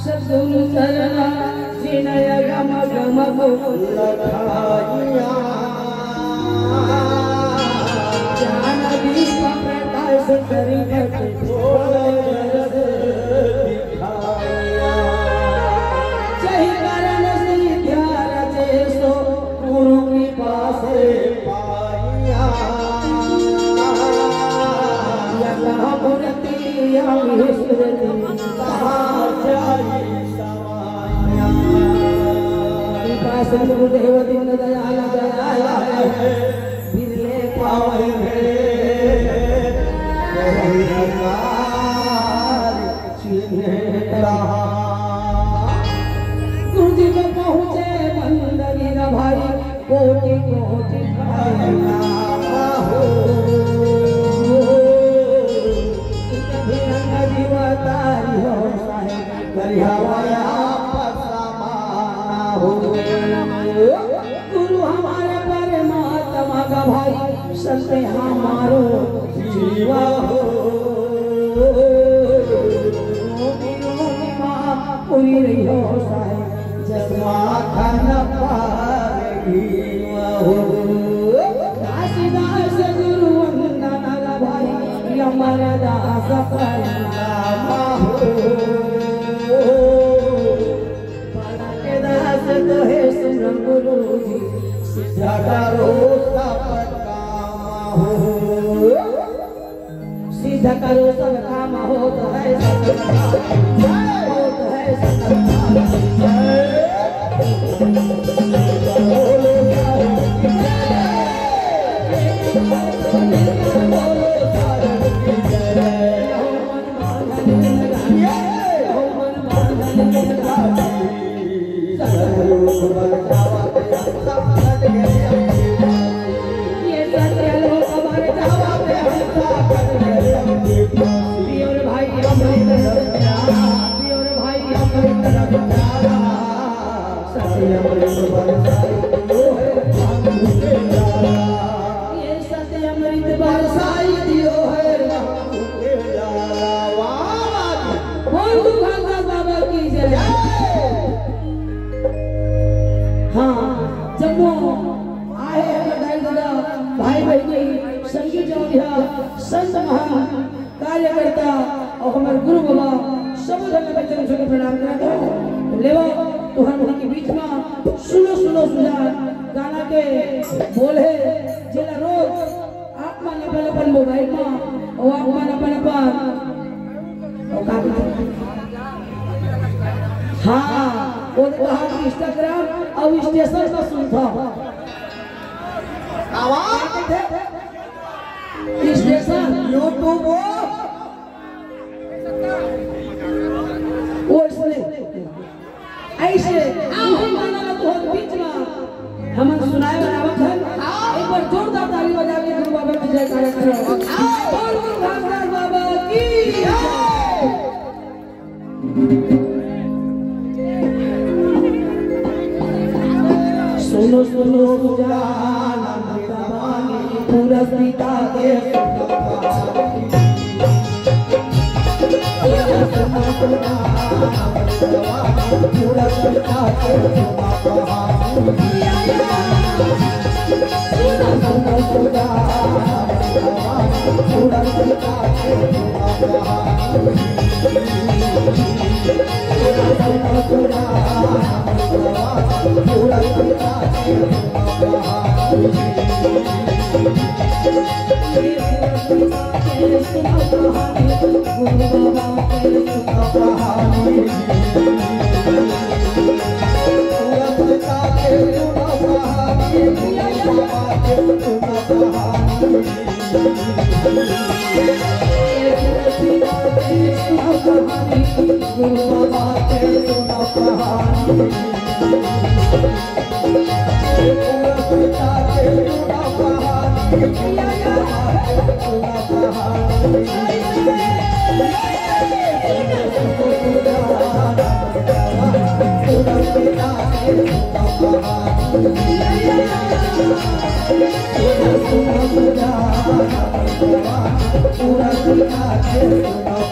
सद्गुरु चरना जिनय गम गम लखाइया ज्ञान दीप प्रकाश करियत दिखाया जय करण सिद्ध्या रचे सो गुरु कृपा से पाइया यथा मूर्ति गुरुदेव दीन दयाल बिरले पावे गुरु जी में पहुँचे बंदगी न भाई कोटि कोटि गुरु हमारे परमात्मा का भाई सत्य हमारो जीवा हो पूरी रही हो साई जसमा खन पारेवा हो दास गुरु वंदना का भाई हमारा दास परमात्मा हो तो है सुन गुरु जी सीधा करो सब काम हो सीधा करो सब काम हो तो है सब हो तो है सब ये सत्य लोक हमारे जावा प्योर भाई हमारे प्योर भाई ये सत्य अमृत बरसाई दियो है बाबा की जय। हाँ जब वो आए भाई बहनी संगीत जोड़िया संत महान कार्यकर्ता और हमारे गुरु बाबा सब बच्चों को प्रणाम करता हूँ। लेवा तो हम उनके बीच में सुनो सुनो सुजान गाना के बोले जिला रोज आप माने अपन मोबाइल में और आप माने अपन हाँ वो इंस्टाग्राम और स्टेशन में सुनता स्टेशन यूट्यूब वो ऐसे बीच में हम सुनाए बराबर है। एक बार जोरदार ताली बजा के गुरु बाबा की जयकारा करें और गुरु घाटदास बाबा की सुनो सुनो सुजान अमृतवाणी पूरा सीता के पूरा सीता के सुनो सुजान पूरा सीता के पूरा सीता के पूरा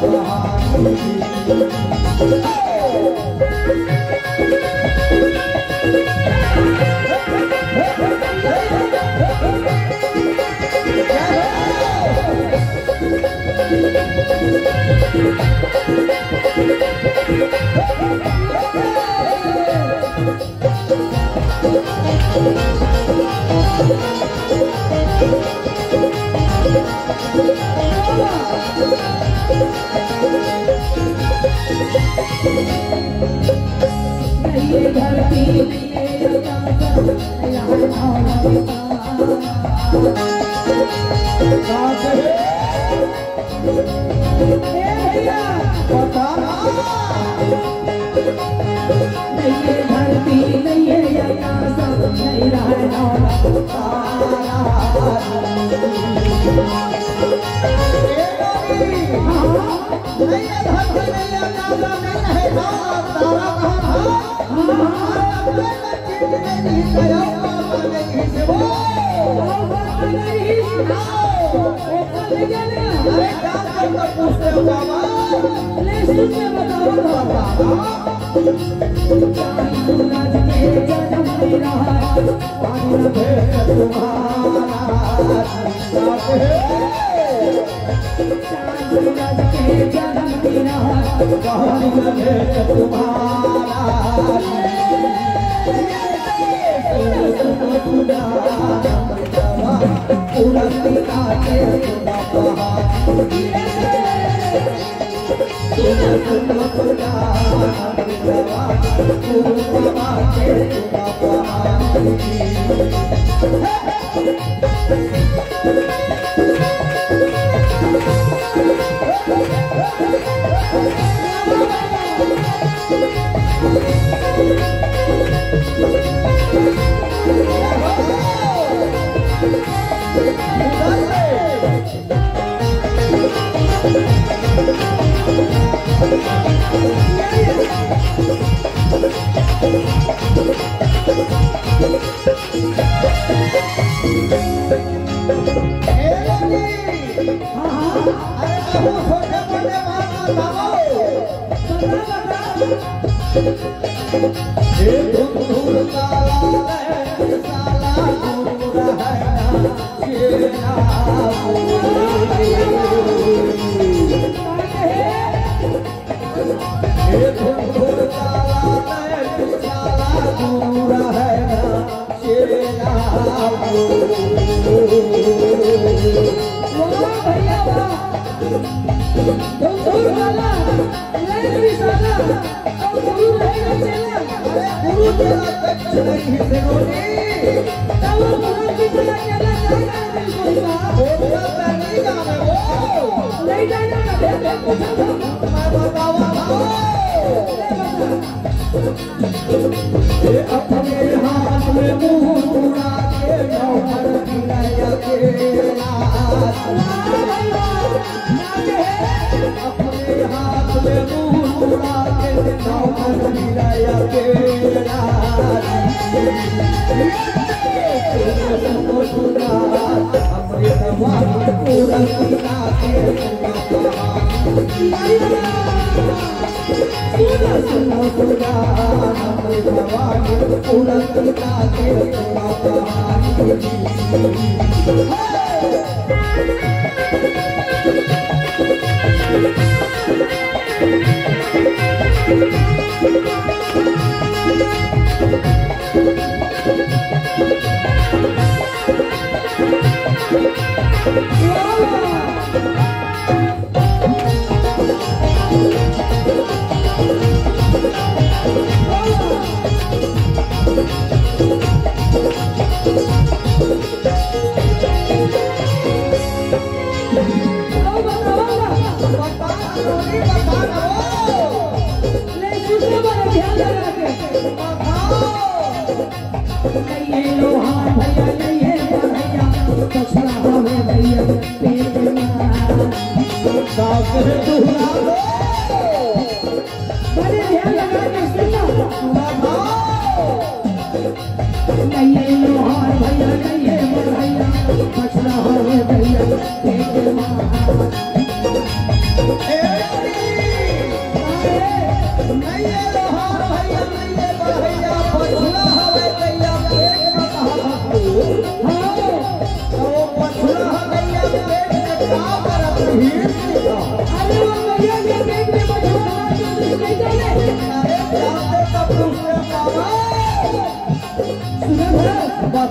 Hey!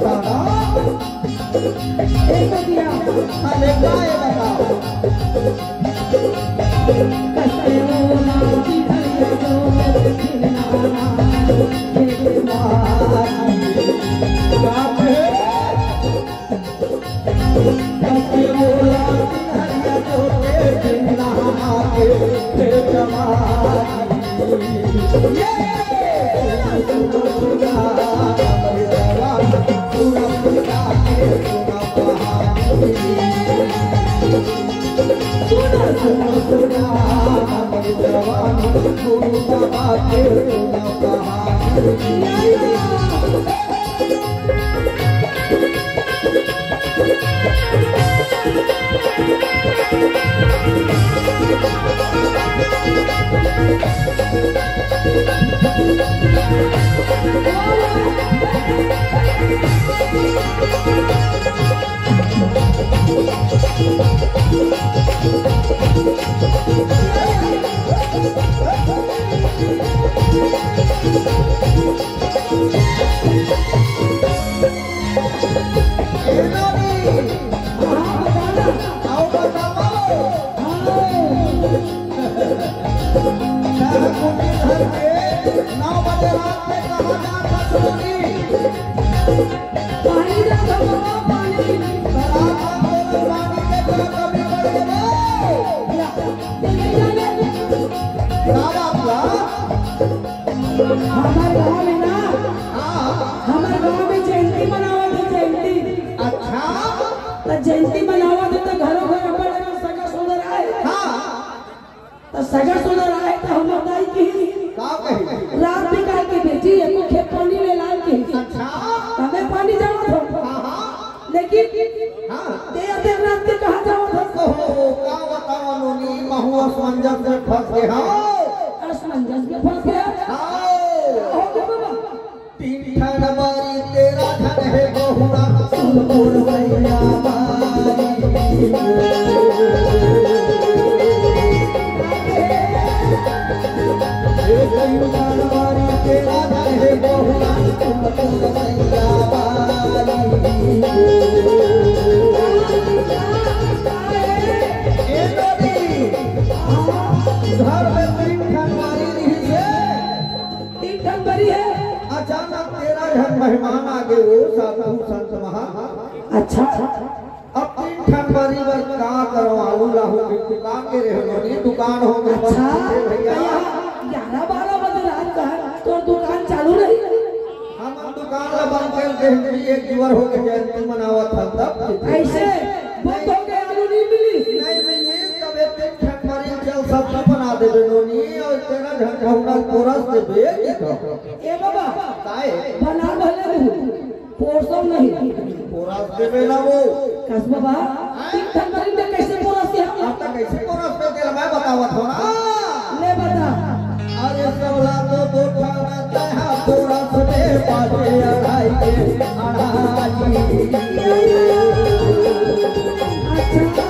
बताना एक दिया अरे गाय बताओ कैसे होना जिधर जो खिलना कैसे बोला हरिया जो खिलना हमारे गाँव में ना हमारे गाँव में जयंती मनावत है जयंती। अच्छा तो जयंती मनावत है तो घरों घर अपन सगा सोदर आए तो सगा सोदर आए तो हम बताई कि रात निकाल के बेटी एको खेत पानी ले लाए के हमें पानी जावत हो लेकिन देर रात के कहा जावत हो का बताओ नोनी महू असमंजस में फंस गए असमंजस में फंस गया तीन ठन बारी तेरा धन है बहुरा सुनपुर भैया बारी तेरा धन है बहुरा सुनपुर भैया घर में तीन ठन बारी नहीं है तीन ठन बारी है अचानक तेरा घर मेहमान आ गए वो साधु संत महा अच्छा अब तीन ठन बारी बर का करवालू लाहू दुकान के रहे दुकान हो गए अच्छा भैया 11-12 बजे रात का तो दुकान चालू नहीं हम दुकान ला बंद कर दे एक जुवर हो गए जयंती मनावत था तब ऐसे बंद हो गए आलू नहीं मिली नहीं मिली तब एक तीन ठन बारी चल सब बना दे नोनी और तेरा झंडा कोरस से भेज दो ए बाबा काहे बना भले पोरसम नहीं कोरस देवे ना वो कस बाबा तीन ठन बारी में कैसे पोरस के हम आप कैसे कोरस पे दे मैं बतावत हो ना ले बता अरे सबला तो ठाना तहा कोरस दे पाटे अढ़ाई के अढ़ाई अच्छा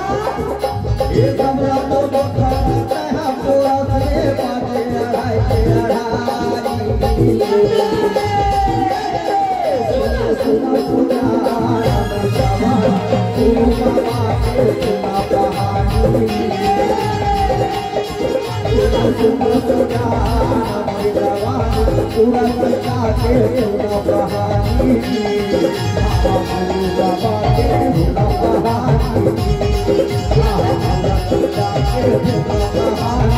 ये सबला तो ठाना तहा कोरस दे पाटे अढ़ाई के अढ़ाई सुना सुना पूरा बच्चा के सुना कहानी बाबा के सुना कहानी बच्चा के सुना कहानी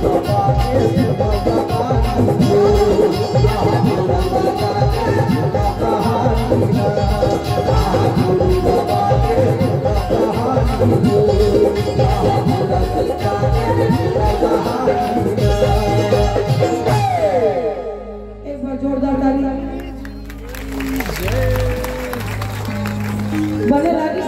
बाबा के सुना कहानी एक बार जोरदार ताली बने लागी।